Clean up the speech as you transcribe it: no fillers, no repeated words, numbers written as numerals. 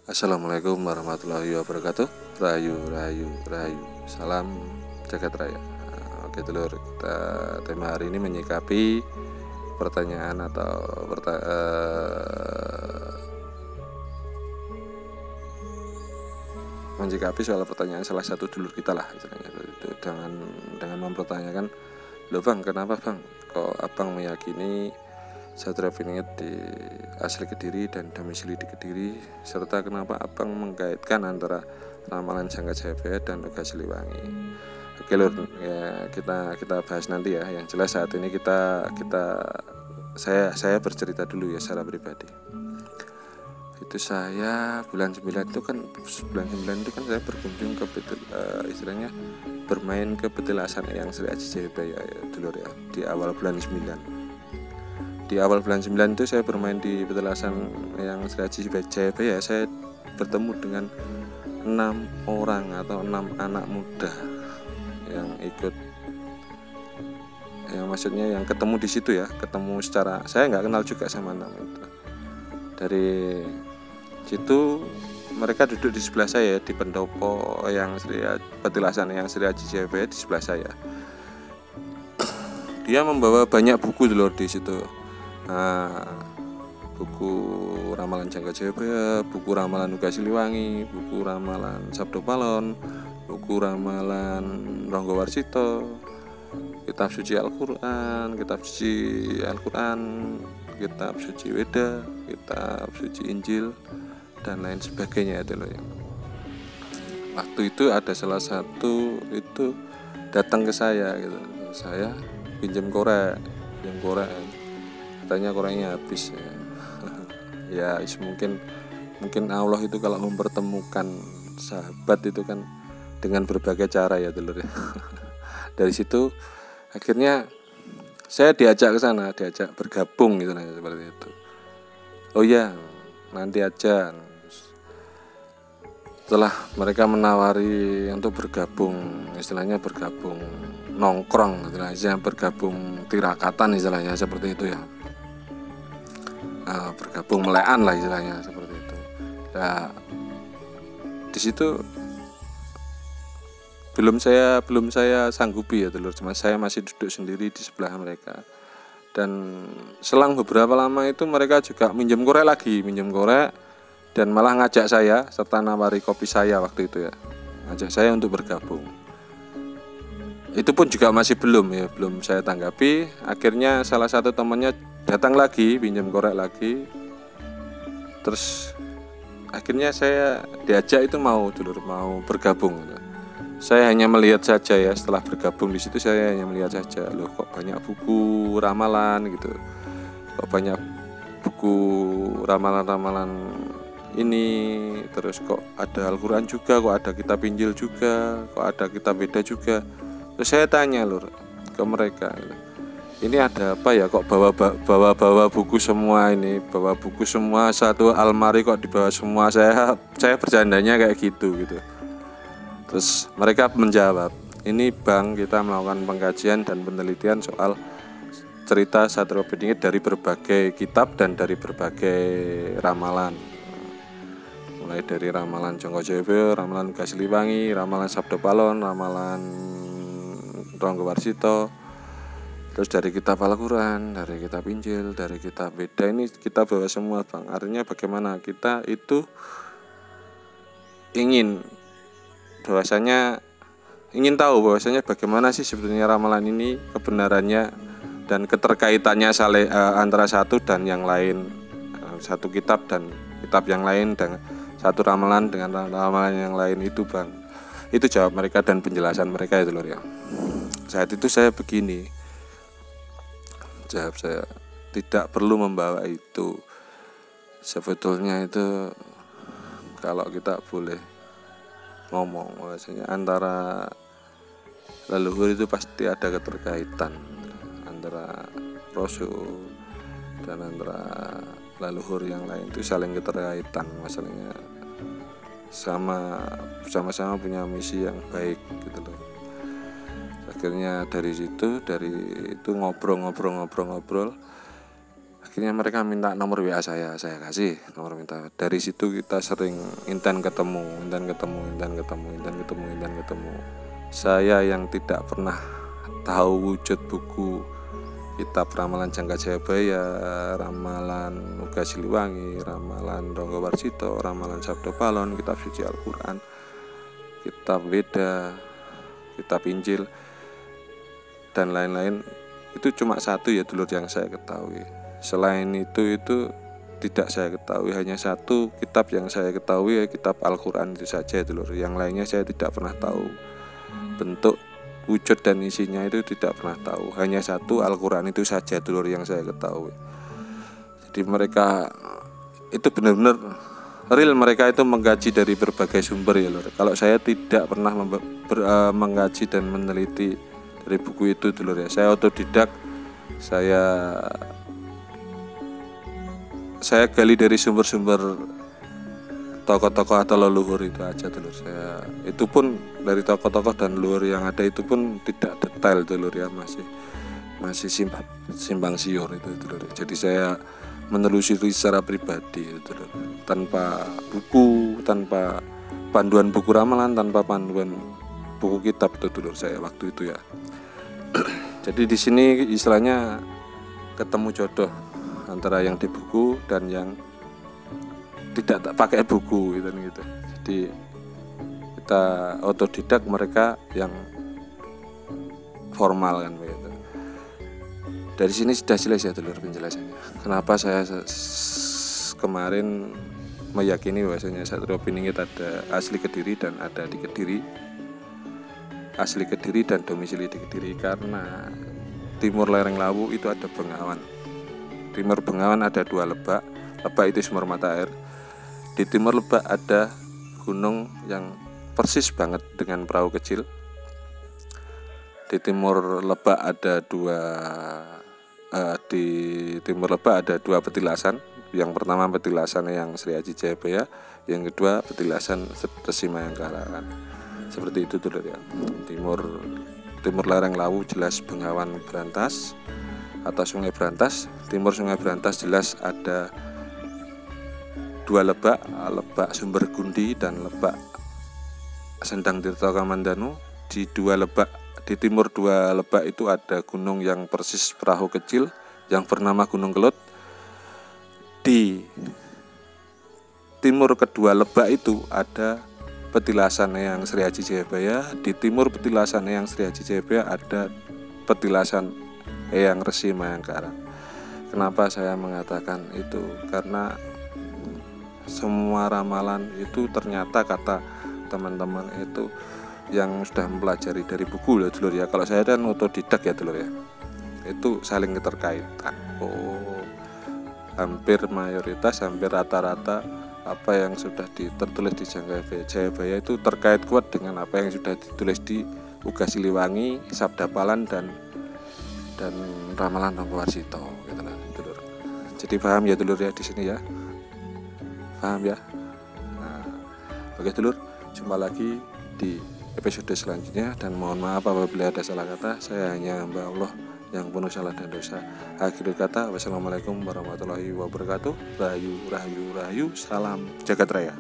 Assalamualaikum warahmatullahi wabarakatuh. Rayu, rayu, rayu. Salam jagat raya. Oke dulur, kita tema hari ini menyikapi pertanyaan atau menyikapi soal pertanyaan salah satu dulur kita lah istilahnya itu, dengan mempertanyakan, "Loh Bang, kenapa Bang kok Abang meyakini Satria Piningit di asli Kediri dan domisili di Kediri, serta kenapa Abang mengkaitkan antara ramalan Jangka Jayabaya dan Nuga Siliwangi?" Oke lur, ya kita bahas nanti ya. Yang jelas saat ini saya bercerita dulu ya secara pribadi. Itu saya bulan 9 itu kan saya berkunjung ke istilahnya bermain ke petilasan yang Sri Aji Jayabaya ya dulur ya, di awal bulan 9. Di awal bulan 9 itu saya bermain di petilasan yang Sri Aji Jayabaya. Saya bertemu dengan 6 orang atau 6 anak muda yang ikut, yang maksudnya yang ketemu di situ ya, ketemu secara, saya nggak kenal juga sama 6 itu. Dari situ mereka duduk di sebelah saya di pendopo yang petilasan yang Sri Aji Jayabaya di sebelah saya. Dia membawa banyak buku dulu di situ. Buku ramalan Jangka Jayabaya, buku ramalan Nuga Siliwangi, buku ramalan Sabdo Palon, buku ramalan Ronggo Warsito, kitab suci Al-Quran, kitab suci Weda, kitab suci Injil, dan lain sebagainya itu loh ya. Waktu itu ada salah satu itu datang ke saya gitu. Saya pinjam korek, katanya koreknya habis ya. Ya mungkin Allah itu kalau mempertemukan sahabat itu kan dengan berbagai cara ya dulur ya. Dari situ akhirnya saya diajak ke sana, diajak bergabung gitu seperti itu. Oh ya, nanti aja. Setelah mereka menawari untuk bergabung, istilahnya bergabung nongkrong, istilahnya bergabung tirakatan, istilahnya seperti itu ya. Bergabung melean lah istilahnya seperti itu. Ya, di situ belum saya sanggupi ya dulur, cuma saya masih duduk sendiri di sebelah mereka. Dan selang beberapa lama itu mereka juga minjem korek dan malah ngajak saya serta nawari kopi saya waktu itu ya, ngajak saya untuk bergabung. Itu pun juga masih belum saya tanggapi. Akhirnya salah satu temannya datang lagi, pinjam korek lagi. Terus akhirnya saya diajak itu mau bergabung. Saya hanya melihat saja ya, setelah bergabung di situ saya hanya melihat saja, loh kok banyak buku ramalan gitu, kok banyak buku ramalan ini, terus kok ada Al-Quran juga, kok ada kitab Injil juga, kok ada kitab Weda juga. Terus saya tanya lur ke mereka, ini ada apa ya, kok bawa buku semua ini, bawa buku semua, satu almari kok dibawa semua. Saya bercandanya kayak gitu. Terus mereka menjawab, ini Bang, kita melakukan pengkajian dan penelitian soal cerita Satria Piningit dari berbagai kitab dan dari berbagai ramalan, mulai dari ramalan Jangka Jayabaya, ramalan Nuga Siliwangi, ramalan Sabdo Palon, ramalan Ronggo Warsito, terus dari kitab Al-Quran, dari kitab Injil, dari kitab Weda, ini kita bawa semua Bang. Artinya bagaimana kita itu ingin tahu bahwasanya bagaimana sih sebetulnya ramalan ini, kebenarannya dan keterkaitannya antara satu dan yang lain, satu kitab dan kitab yang lain, dan satu ramalan dengan ramalan yang lain itu Bang. Itu jawab mereka dan penjelasan mereka itu lho ya. Saat itu saya begini, jawab saya, tidak perlu membawa itu. Sebetulnya itu kalau kita boleh ngomong bahwasanya antara leluhur itu pasti ada keterkaitan antara Rasul dan antara leluhur yang lain itu saling keterkaitan, masalahnya sama-sama punya misi yang baik gitu loh. Akhirnya dari itu ngobrol Akhirnya mereka minta nomor WA saya kasih nomor minta. Dari situ kita sering intan ketemu. Saya yang tidak pernah tahu wujud buku kitab Ramalan Jangka Jayabaya, Ramalan Nuga Siliwangi, Ramalan Ronggo Warsito, Ramalan Sabdo Palon, kitab suci Al-Quran, kitab Weda, kitab Injil, dan lain-lain. Itu cuma satu ya dulur yang saya ketahui. Selain itu tidak saya ketahui. Hanya satu kitab yang saya ketahui ya kitab Al-Quran itu saja dulur. Yang lainnya saya tidak pernah tahu. Bentuk, wujud dan isinya itu tidak pernah tahu. Hanya satu Al-Quran itu saja dulur yang saya ketahui. Jadi mereka itu benar-benar real, mereka itu mengkaji dari berbagai sumber ya lur. Kalau saya tidak pernah mengkaji dan meneliti dari buku itu dulur ya. Saya otodidak. Saya gali dari sumber-sumber tokoh-tokoh atau leluhur itu aja dulur. Saya itu pun dari tokoh-tokoh dan leluhur yang ada itu pun tidak detail dulur ya, masih simpang siur itu dulur. Jadi saya menelusuri secara pribadi itu dulur, tanpa buku, tanpa panduan buku ramalan, tanpa panduan buku kitab itu dulur saya waktu itu ya. Jadi di sini istilahnya ketemu jodoh antara yang di buku dan yang tidak pakai buku gitu. Jadi kita otodidak, mereka yang formal kan begitu. Dari sini sudah jelas ya dulur penjelasannya. Kenapa saya kemarin meyakini bahwasanya Satrio Piningit ada asli Kediri dan ada di Kediri. Asli Kediri dan domisili di Kediri karena timur lereng Lawu itu ada Bengawan. Timur Bengawan ada 2 lebak. Lebak itu sumber mata air. Di timur lebak ada gunung yang persis banget dengan perahu kecil. Di timur lebak ada dua petilasan. Yang pertama petilasan yang Sri Aji Jayabaya, yang kedua petilasan Resi Mayangkara kan. Seperti itu dulu ya. Timur lereng Lawu jelas Bengawan Brantas atau Sungai Brantas. Timur Sungai Brantas jelas ada 2 lebak, lebak Sumber Gundi dan lebak Sendang Tirta Kamandanu. Di timur 2 lebak itu ada gunung yang persis perahu kecil yang bernama Gunung Kelut. Di timur kedua lebak itu ada petilasan yang Sri Aji Jayabaya. Di timur petilasan yang Sri Aji Jayabaya ada petilasan Eyang Resi Mayangkara. Kenapa saya mengatakan itu? Karena semua ramalan itu ternyata kata teman-teman itu yang sudah mempelajari dari buku ya dulur ya. Kalau saya kan otodidak ya dulur ya. Itu saling keterkaitan. Hampir rata-rata apa yang sudah tertulis di Jangka Jayabaya itu terkait kuat dengan apa yang sudah ditulis di Uga Siliwangi, Sabda Palan dan Ramalan Ronggo Warsito gitu lah dulur. Jadi paham ya dulur ya di sini ya. Paham ya? Nah, oke dulur, jumpa lagi di episode selanjutnya dan mohon maaf apabila ada salah kata. Saya hanya hamba Allah yang penuh salah dan dosa. Akhir kata, wassalamualaikum warahmatullahi wabarakatuh. Rahayu, salam jagat raya.